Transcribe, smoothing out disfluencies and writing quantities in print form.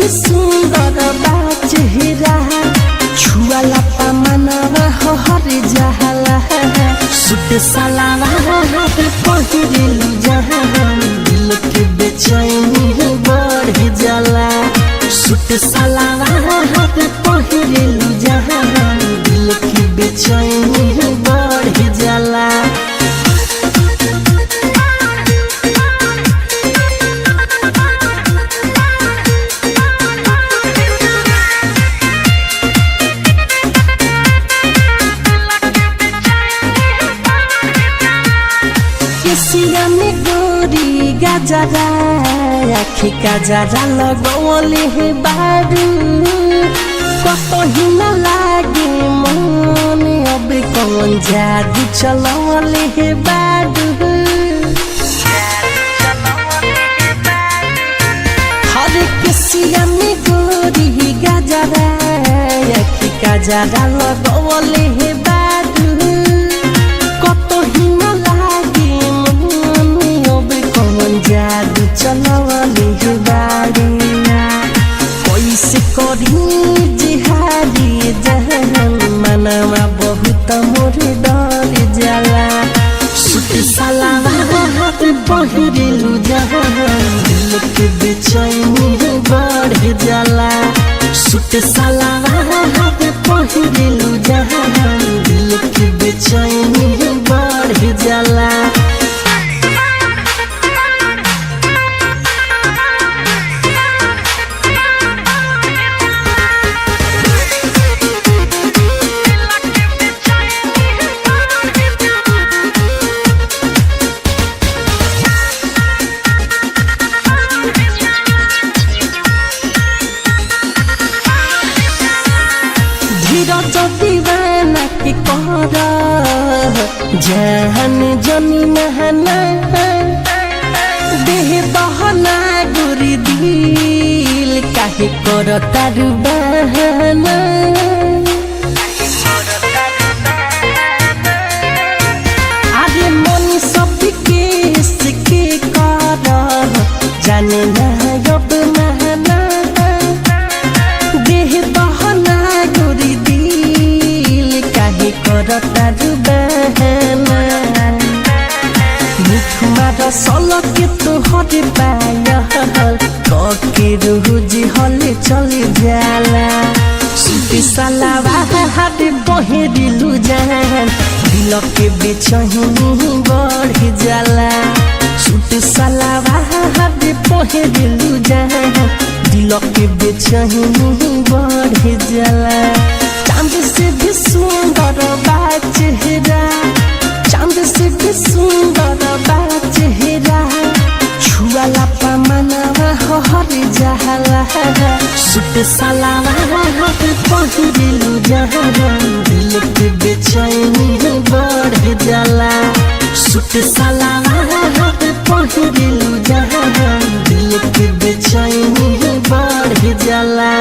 भी सुंदर बा चेहरा छुआला पमनवा हर जहला सूट सलवार पहिरलू जहां दिल के बेचैनी बढ़ जाला सूट सलवार पहिरलू जहां दिल के बेचैनी बढ़ जाला केसिया में गोरी गजरा आखी गजरा लगवले हे बारू कहीं न लागे मन अब कौन जादू चलवले हे बारू हर केसिया में गोरी गजरा आखी गजरा लगवले हे बारू जादू चलवले हे बारी कैसे करी जिहादी जहन मनवा बहुत मोर डर जाला सूट सलवार पहिरलू जहां दिल के बेचैनी बढ़ जाला सूट सलवार पहिरलू जहां दिल के बेचैनी बढ़ जाला धीरज दीवाना के कहरा जहन जनी नहना देह बहना गुरी दिल काहे कर तारू बहना आगे मनी सब के सिके कर जाने ना अब महना देह बहना गुरी दिल काहे कर तारू बहना मुखमा रसल के तोहर पायल कके रोज हले चले जाला सूट सलवार पहिरलू जहां दिल के बेचैनी बढ़ जाला सूट सलवार पहिरलू जहां दिल के बेचैनी बढ़ जाला चांद से भी सुंदर बा चेहरा चांद से भी सुंदर बा चेहरा छुआला पमनवा हर जहला सूट सलवार पहिरलू जहां दिल के बेचैनी बढ़ जाला सूट सलवार पहिरलू जहां दिल के बेचैनी बढ़ जाला।